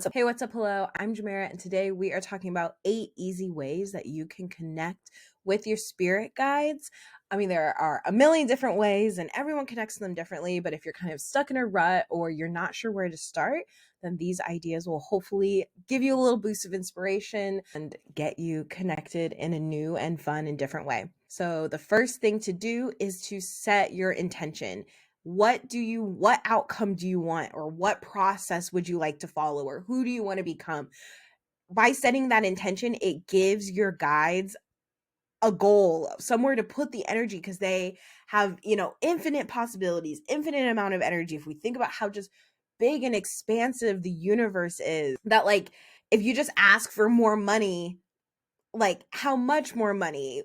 So, hey, what's up? Hello, I'm Jamera, and today we are talking about 8 easy ways that you can connect with your spirit guides. I mean, there are a million different ways, and everyone connects to them differently. But if you're kind of stuck in a rut or you're not sure where to start, then these ideas will hopefully give you a little boost of inspiration and get you connected in a new and fun and different way. So, the first thing to do is to set your intention. What outcome do you want, or what process would you like to follow, or who do you want to become? By setting that intention, it gives your guides a goal, somewhere to put the energy, because they have, infinite possibilities, infinite amount of energy. If we think about how just big and expansive the universe is, that, like, if you just ask for more money, like, how much more money?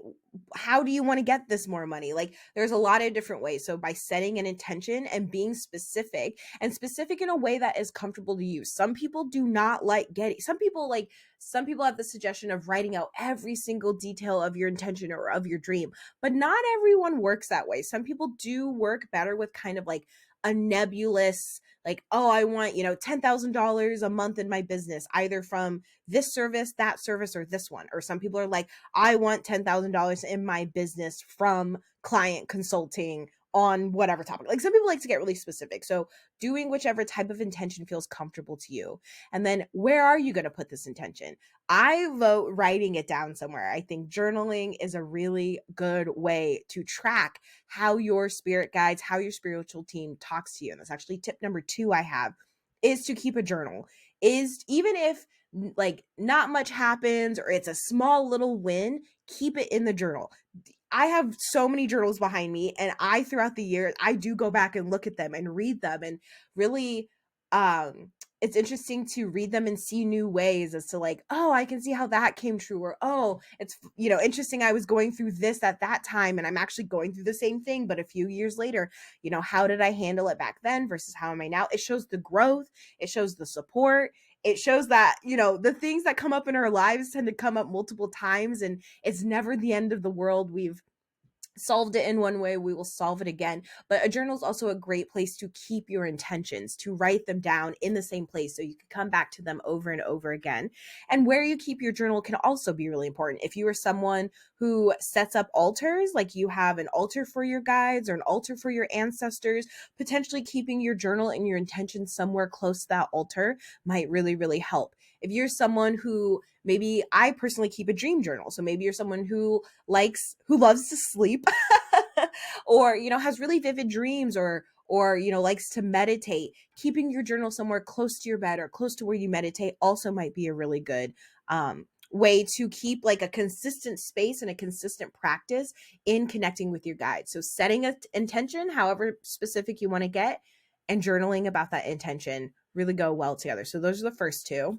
How do you want to get this more money? Like, there's a lot of different ways. So by setting an intention and being specific, and specific in a way that is comfortable to you. Some people do not like getting, some people have the suggestion of writing out every single detail of your intention or of your dream, but not everyone works that way. Some people do work better with kind of like a nebulous, like, oh, I want, $10,000 a month in my business, either from this service, that service, or this one. Or some people are like, I want $10,000 in my business from client consulting on whatever topic. Like, some people like to get really specific. So doing whichever type of intention feels comfortable to you. And then, where are you going to put this intention? I vote writing it down somewhere. I think journaling is a really good way to track how your spirit guides, how your spiritual team talks to you. And that's actually tip number 2 I have, is to keep a journal. Is, even if like not much happens or it's a small little win, keep it in the journal. I have so many journals behind me, and throughout the year, I do go back and look at them and read them, and really, it's interesting to read them and see new ways as to, like, oh, I can see how that came true, or, oh, it's, interesting, I was going through this at that time and I'm actually going through the same thing, but a few years later, how did I handle it back then versus how am I now? It shows the growth, it shows the support, it shows that, the things that come up in our lives tend to come up multiple times, and it's never the end of the world. We've solved it in one way, we will solve it again. But a journal is also a great place to keep your intentions, to write them down in the same place so you can come back to them over and over again. And where you keep your journal can also be really important. If you are someone who sets up altars, like you have an altar for your guides or an altar for your ancestors, potentially keeping your journal and your intentions somewhere close to that altar might really, really help. If you're someone who, maybe I personally keep a dream journal, so maybe you're someone who loves to sleep or, has really vivid dreams, or likes to meditate, keeping your journal somewhere close to your bed or close to where you meditate also might be a really good way to keep like a consistent space and a consistent practice in connecting with your guides. So setting an intention, however specific you want to get, and journaling about that intention really go well together. So those are the first 2.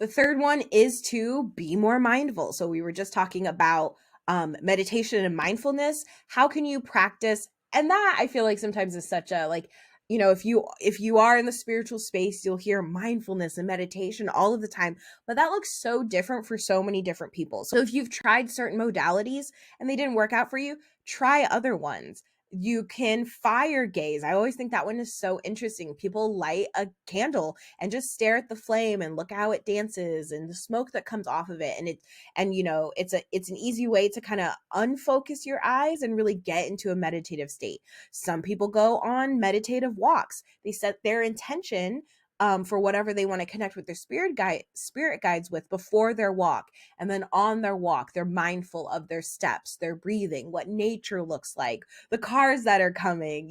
The third one is to be more mindful. So we were just talking about meditation and mindfulness. How can you practice? And that, I feel like, sometimes is such a, like, if you are in the spiritual space, you'll hear mindfulness and meditation all of the time, but that looks so different for so many different people. So if you've tried certain modalities and they didn't work out for you, try other ones. You can fire gaze. I always think that one is so interesting. People light a candle and just stare at the flame and look how it dances and the smoke that comes off of it. It's an easy way to kind of unfocus your eyes and really get into a meditative state. Some people go on meditative walks. They set their intention for whatever they want to connect with their spirit guides with before their walk. And then on their walk, they're mindful of their steps, their breathing, what nature looks like, the cars that are coming.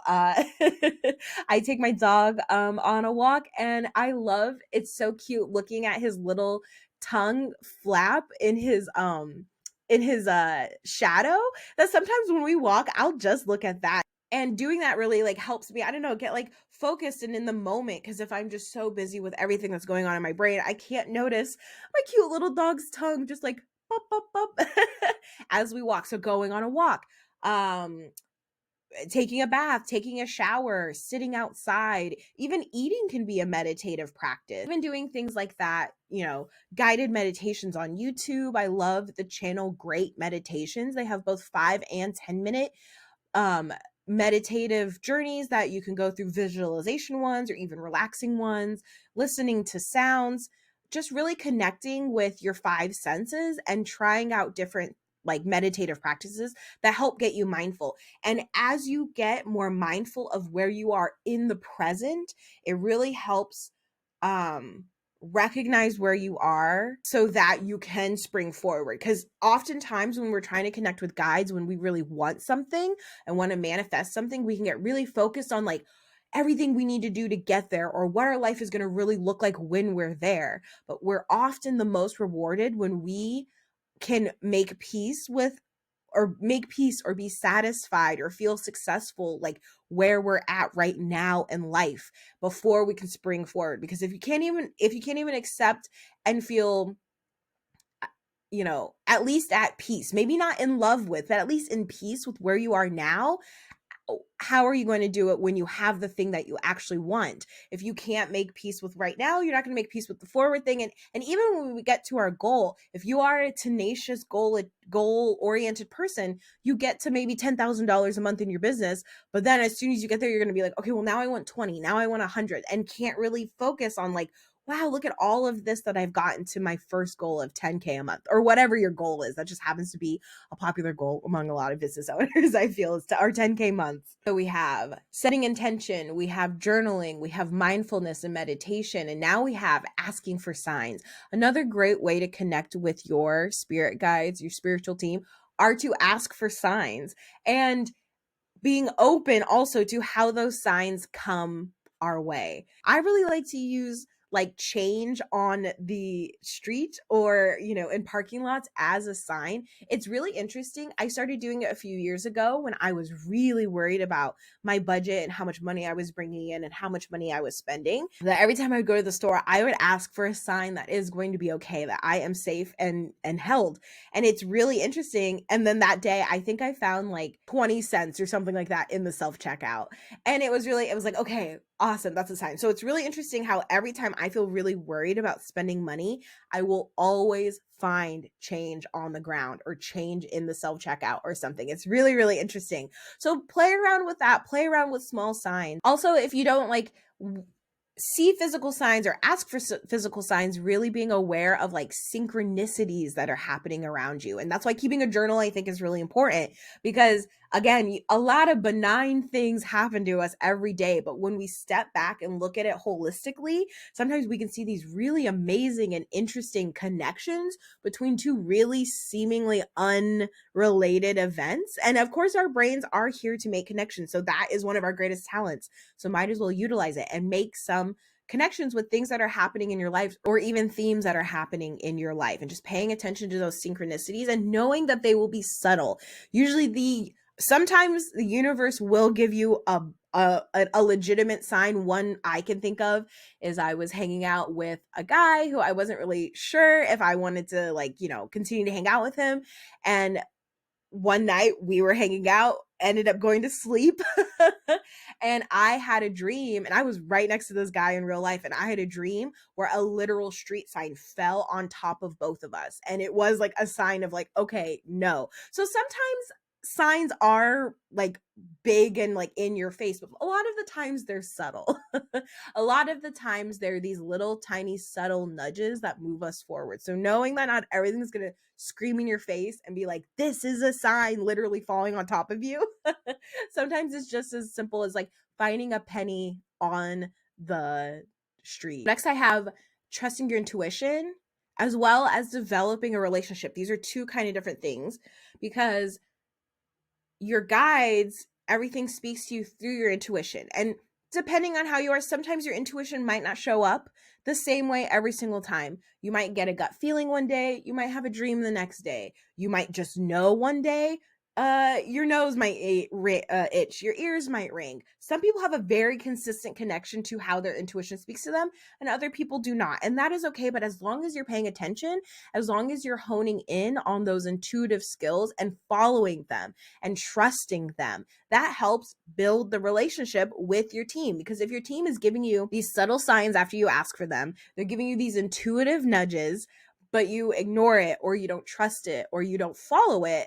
I take my dog on a walk, and it's so cute looking at his little tongue flap in his shadow, that sometimes when we walk, I'll just look at that. And doing that really, like, helps me, I don't know, get like focused and in the moment, because if I'm just so busy with everything that's going on in my brain, I can't notice my cute little dog's tongue just like bop bop bop as we walk. So going on a walk, taking a bath, taking a shower, sitting outside, even eating can be a meditative practice. Even doing things like that, guided meditations on YouTube. I love the channel Great Meditations. They have both 5 and 10 minute meditative journeys that you can go through, visualization ones or even relaxing ones, listening to sounds, just really connecting with your five senses and trying out different like meditative practices that help get you mindful. And as you get more mindful of where you are in the present, it really helps recognize where you are so that you can spring forward. Because oftentimes when we're trying to connect with guides, when we really want something and want to manifest something, we can get really focused on like everything we need to do to get there or what our life is going to really look like when we're there. But we're often the most rewarded when we can make peace with or be satisfied or feel successful like where we're at right now in life before we can spring forward. Because if you can't even accept and feel, you know, at least at peace, maybe not in love with, but at least in peace with where you are now, how are you going to do it when you have the thing that you actually want? If you can't make peace with right now, you're not going to make peace with the forward thing. And even when we get to our goal, if you are a tenacious goal oriented person, you get to maybe $10,000 a month in your business. But then as soon as you get there, you're going to be like, okay, well now I want 20, now I want 100, and can't really focus on like, wow, look at all of this that I've gotten to my first goal of 10K a month or whatever your goal is. That just happens to be a popular goal among a lot of business owners, I feel, is to our 10K months. So we have setting intention, we have journaling, we have mindfulness and meditation, and now we have asking for signs. Another great way to connect with your spirit guides, your spiritual team, are to ask for signs and being open also to how those signs come our way. I really like to use like change on the street or, you know, in parking lots as a sign. It's really interesting. I started doing it a few years ago when I was really worried about my budget and how much money I was bringing in and how much money I was spending. That every time I would go to the store, I would ask for a sign that is going to be okay, that I am safe and held. And it's really interesting. And then that day, I think I found like 20 cents or something like that in the self-checkout. And it was like, okay, awesome. That's a sign. So it's really interesting how every time I feel really worried about spending money, I will always find change on the ground or change in the self-checkout or something. It's really, really interesting. So play around with that, play around with small signs. Also, if you don't like see physical signs or ask for physical signs, really being aware of like synchronicities that are happening around you. And that's why keeping a journal, I think, is really important, because again, a lot of benign things happen to us every day, but when we step back and look at it holistically, sometimes we can see these really amazing and interesting connections between two really seemingly unrelated events. And of course, our brains are here to make connections. So that is one of our greatest talents. So might as well utilize it and make some connections with things that are happening in your life or even themes that are happening in your life, and just paying attention to those synchronicities and knowing that they will be subtle. Sometimes the universe will give you a legitimate sign. One I can think of is I was hanging out with a guy who I wasn't really sure if I wanted to like, you know, continue to hang out with him. And one night we were hanging out, ended up going to sleep, and I had a dream, and I was right next to this guy in real life, and I had a dream where a literal street sign fell on top of both of us, and it was like a sign of like, okay, no. So sometimes signs are like big and like in your face, but a lot of the times they're subtle. A lot of the times they're these little tiny subtle nudges that move us forward. So knowing that not everything's gonna scream in your face and be like, this is a sign literally falling on top of you. Sometimes it's just as simple as like finding a penny on the street. Next, I have trusting your intuition as well as developing a relationship. These are two kind of different things, because your guides, everything speaks to you through your intuition. And depending on how you are, sometimes your intuition might not show up the same way every single time. You might get a gut feeling one day, you might have a dream the next day, you might just know one day. Your nose might itch, your ears might ring. Some people have a very consistent connection to how their intuition speaks to them, and other people do not. And that is okay, but as long as you're paying attention, as long as you're honing in on those intuitive skills and following them and trusting them, that helps build the relationship with your team. Because if your team is giving you these subtle signs after you ask for them, they're giving you these intuitive nudges, but you ignore it or you don't trust it or you don't follow it,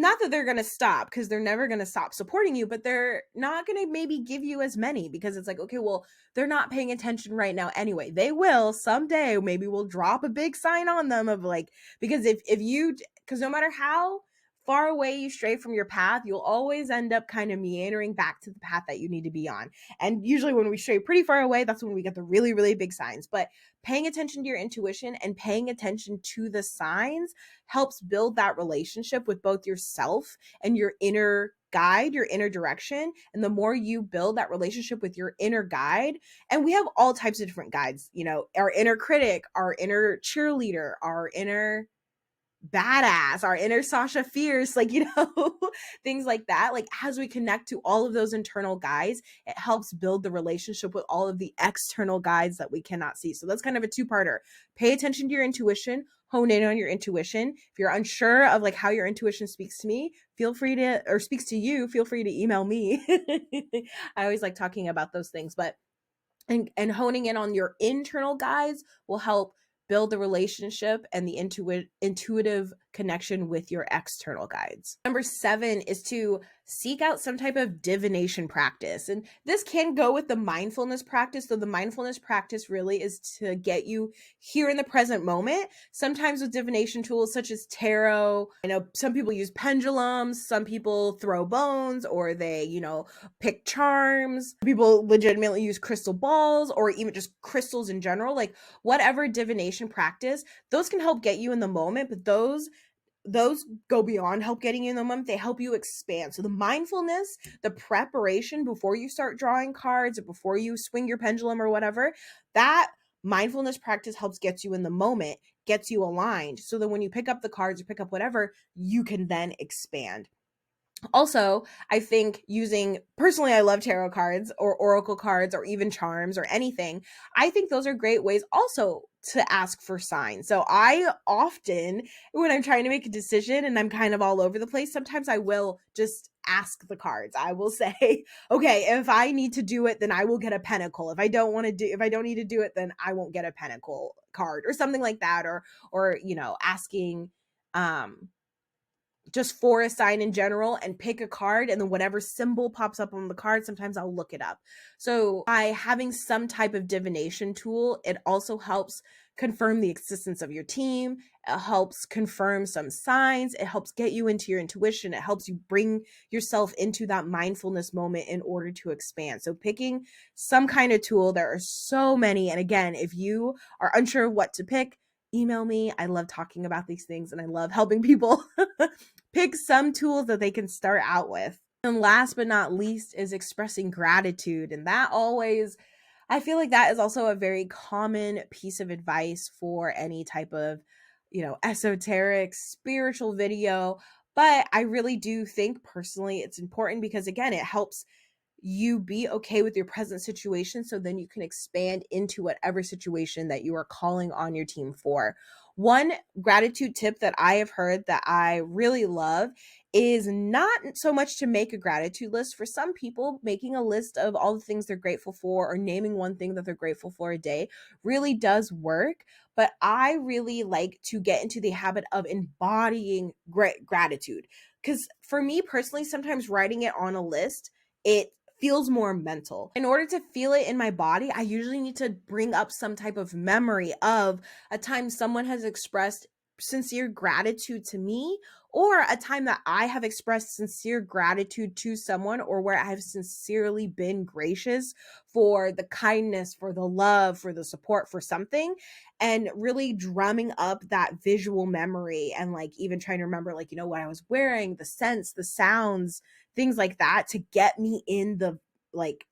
not that they're going to stop, because they're never going to stop supporting you, but they're not going to maybe give you as many, because it's like, okay, well, they're not paying attention right now anyway. They will someday. Maybe we'll drop a big sign on them of like, because if you, because no matter how far away you stray from your path, you'll always end up kind of meandering back to the path that you need to be on. And usually when we stray pretty far away, that's when we get the really, really big signs. But paying attention to your intuition and paying attention to the signs helps build that relationship with both yourself and your inner guide, your inner direction. And the more you build that relationship with your inner guide, and we have all types of different guides, you know, our inner critic, our inner cheerleader, our inner badass, our inner Sasha Fierce, like, you know, things like that. Like, as we connect to all of those internal guides, it helps build the relationship with all of the external guides that we cannot see. So that's kind of a two-parter. Pay attention to your intuition, hone in on your intuition. If you're unsure of like how your intuition speaks to me, feel free to, or speaks to you, feel free to email me. I always like talking about those things, but and honing in on your internal guides will help build the relationship and the intuitive connection with your external guides. Number 7 is to seek out some type of divination practice. And this can go with the mindfulness practice, though the mindfulness practice really is to get you here in the present moment. Sometimes with divination tools such as tarot, I know some people use pendulums, some people throw bones, or they, you know, pick charms. People legitimately use crystal balls or even just crystals in general. Like, whatever divination practice, those can help get you in the moment, but those go beyond help getting you in the moment. They help you expand. So the mindfulness, the preparation before you start drawing cards or before you swing your pendulum or whatever, that mindfulness practice helps get you in the moment, gets you aligned, so that when you pick up the cards or pick up whatever, you can then expand. Also, I think personally, I love tarot cards or oracle cards or even charms or anything. I think those are great ways also to ask for signs. So I often, when I'm trying to make a decision and I'm kind of all over the place, sometimes I will just ask the cards. I will say, okay, if I need to do it, then I will get a pentacle. If I don't need to do it, then I won't get a pentacle card or something like that. Or, you know, asking, just for a sign in general, and pick a card, and then whatever symbol pops up on the card, sometimes I'll look it up. So by having some type of divination tool, it also helps confirm the existence of your team. It helps confirm some signs. It helps get you into your intuition. It helps you bring yourself into that mindfulness moment in order to expand. So picking some kind of tool, there are so many. And again, if you are unsure of what to pick, email me. I love talking about these things and I love helping people pick some tools that they can start out with. And last but not least is expressing gratitude. And that always, I feel like that is also a very common piece of advice for any type of, you know, esoteric spiritual video. But I really do think personally it's important because, again, it helps you be okay with your present situation, so then you can expand into whatever situation that you are calling on your team for. One gratitude tip that I have heard that I really love is not so much to make a gratitude list. For some people, making a list of all the things they're grateful for or naming one thing that they're grateful for a day really does work. But I really like to get into the habit of embodying gratitude. Because for me personally, sometimes writing it on a list, it feels more mental. In order to feel it in my body, I usually need to bring up some type of memory of a time someone has expressed sincere gratitude to me, or a time that I have expressed sincere gratitude to someone, or where I've sincerely been gracious for the kindness, for the love, for the support, for something, and really drumming up that visual memory, and like even trying to remember, like, you know, what I was wearing, the scents, the sounds, things like that, to get me in the, like,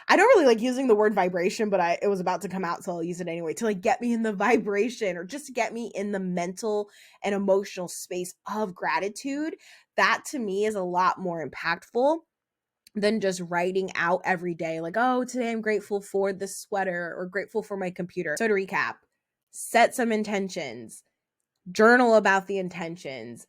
I don't really like using the word vibration, but it was about to come out, so I'll use it anyway, to like get me in the vibration, or just to get me in the mental and emotional space of gratitude. That to me is a lot more impactful than just writing out every day, like, oh, today I'm grateful for this sweater or grateful for my computer. So to recap, set some intentions, journal about the intentions,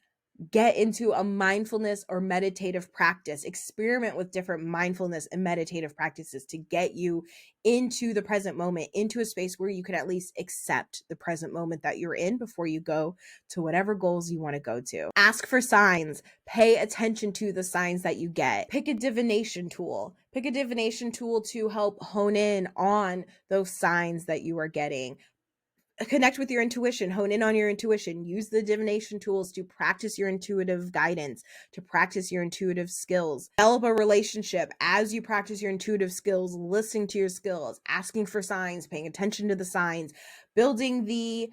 get into a mindfulness or meditative practice. Experiment with different mindfulness and meditative practices to get you into the present moment, into a space where you can at least accept the present moment that you're in before you go to whatever goals you want to go to. Ask for signs. Pay attention to the signs that you get. Pick a divination tool. Pick a divination tool to help hone in on those signs that you are getting. Connect with your intuition, hone in on your intuition, use the divination tools to practice your intuitive guidance, to practice your intuitive skills. Develop a relationship as you practice your intuitive skills, listening to your skills, asking for signs, paying attention to the signs, building the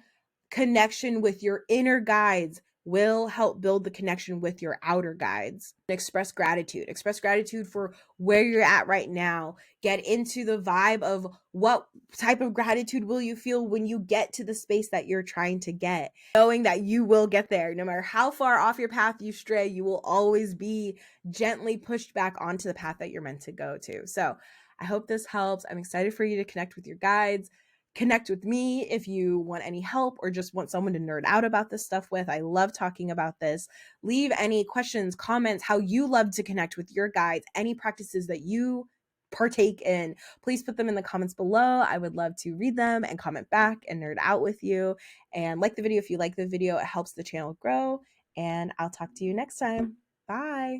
connection with your inner guides will help build the connection with your outer guides. Express gratitude. Express gratitude for where you're at right now. Get into the vibe of what type of gratitude will you feel when you get to the space that you're trying to get. Knowing that you will get there. No matter how far off your path you stray, you will always be gently pushed back onto the path that you're meant to go to. So I hope this helps. I'm excited for you to connect with your guides. Connect with me if you want any help or just want someone to nerd out about this stuff with. I love talking about this. Leave any questions, comments, how you love to connect with your guides, any practices that you partake in. Please put them in the comments below. I would love to read them and comment back and nerd out with you. And like the video if you like the video. It helps the channel grow. And I'll talk to you next time. Bye.